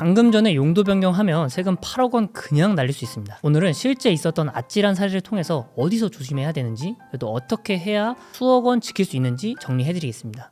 잔금 전에 용도 변경하면 세금 8억 원 그냥 날릴 수 있습니다. 오늘은 실제 있었던 아찔한 사례를 통해서 어디서 조심해야 되는지, 또 어떻게 해야 수억 원 지킬 수 있는지 정리해드리겠습니다.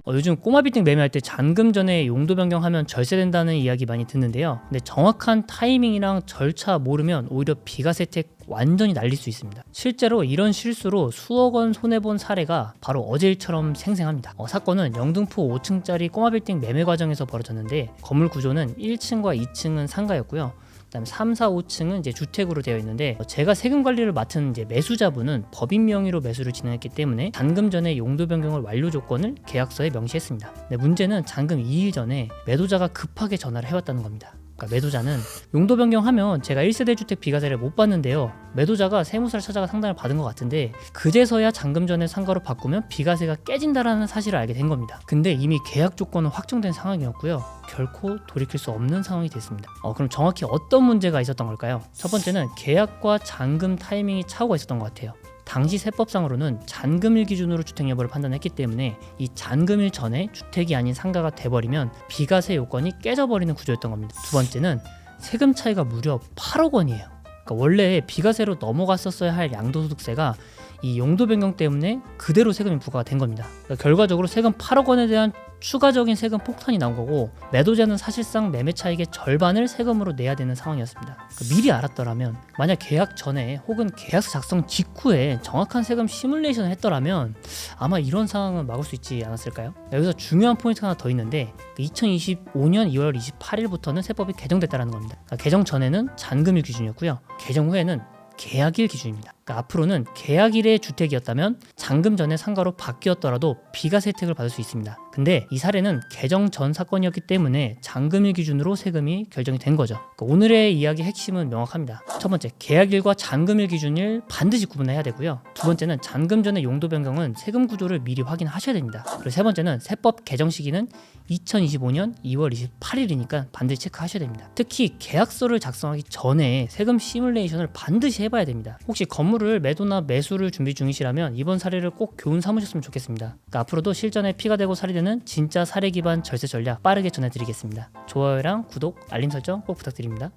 요즘 꼬마 빌딩 매매할 때 잔금 전에 용도 변경하면 절세된다는 이야기 많이 듣는데요. 근데 정확한 타이밍이랑 절차 모르면 오히려 비과세 혜택 완전히 날릴 수 있습니다. 실제로 이런 실수로 수억 원 손해본 사례가 바로 어제 일처럼 생생합니다. 사건은 영등포 5층짜리 꼬마 빌딩 매매 과정에서 벌어졌는데, 건물 구조는 1층과 2층은 상가였고요. 그다음에 3, 4, 5층은 이제 주택으로 되어 있는데, 제가 세금 관리를 맡은 이제 매수자분은 법인 명의로 매수를 진행했기 때문에 잔금 전에 용도 변경을 완료 조건을 계약서에 명시했습니다. 근데 문제는 잔금 2일 전에 매도자가 급하게 전화를 해왔다는 겁니다. 그러니까 매도자는 용도 변경하면 제가 1세대 주택 비과세를 못 받는데요, 매도자가 세무사를 찾아가 상담을 받은 것 같은데 그제서야 잔금 전에 상가로 바꾸면 비과세가 깨진다라는 사실을 알게 된 겁니다. 근데 이미 계약 조건은 확정된 상황이었고요, 결코 돌이킬 수 없는 상황이 됐습니다. 그럼 정확히 어떤 문제가 있었던 걸까요? 첫 번째는 계약과 잔금 타이밍이 차오가 있었던 것 같아요. 당시 세법상으로는 잔금일 기준으로 주택 여부를 판단했기 때문에 이 잔금일 전에 주택이 아닌 상가가 돼버리면 비과세 요건이 깨져버리는 구조였던 겁니다. 두 번째는 세금 차이가 무려 8억 원이에요. 그러니까 원래 비과세로 넘어갔었어야 할 양도소득세가 이 용도 변경 때문에 그대로 세금이 부과가 된 겁니다. 그러니까 결과적으로 세금 8억 원에 대한 추가적인 세금 폭탄이 나온 거고, 매도자는 사실상 매매 차익의 절반을 세금으로 내야 되는 상황이었습니다. 그러니까 미리 알았더라면, 만약 계약 전에 혹은 계약서 작성 직후에 정확한 세금 시뮬레이션을 했더라면 아마 이런 상황은 막을 수 있지 않았을까요? 여기서 중요한 포인트가 하나 더 있는데, 2025년 2월 28일부터는 세법이 개정됐다는 겁니다. 그러니까 개정 전에는 잔금일 기준이었고요, 개정 후에는 계약일 기준입니다. 그러니까 앞으로는 계약일의 주택이었다면 잔금 전에 상가로 바뀌었더라도 비과세 혜택을 받을 수 있습니다. 근데 이 사례는 개정 전 사건이었기 때문에 잔금일 기준으로 세금이 결정이 된 거죠. 그러니까 오늘의 이야기 핵심은 명확합니다. 첫 번째, 계약일과 잔금일 기준을 반드시 구분해야 되고요. 두 번째는 잔금 전의 용도 변경은 세금 구조를 미리 확인하셔야 됩니다. 그리고 세 번째는 세법 개정 시기는 2025년 2월 28일이니까 반드시 체크하셔야 됩니다. 특히 계약서를 작성하기 전에 세금 시뮬레이션을 반드시 해봐야 됩니다. 혹시 건물을 매도나 매수를 준비 중이시라면 이번 사례를 꼭 교훈 삼으셨으면 좋겠습니다. 그러니까 앞으로도 실전에 피가 되고 살이 되는 진짜 사례 기반 절세 전략 빠르게 전해드리겠습니다. 좋아요랑 구독, 알림 설정 꼭 부탁드립니다.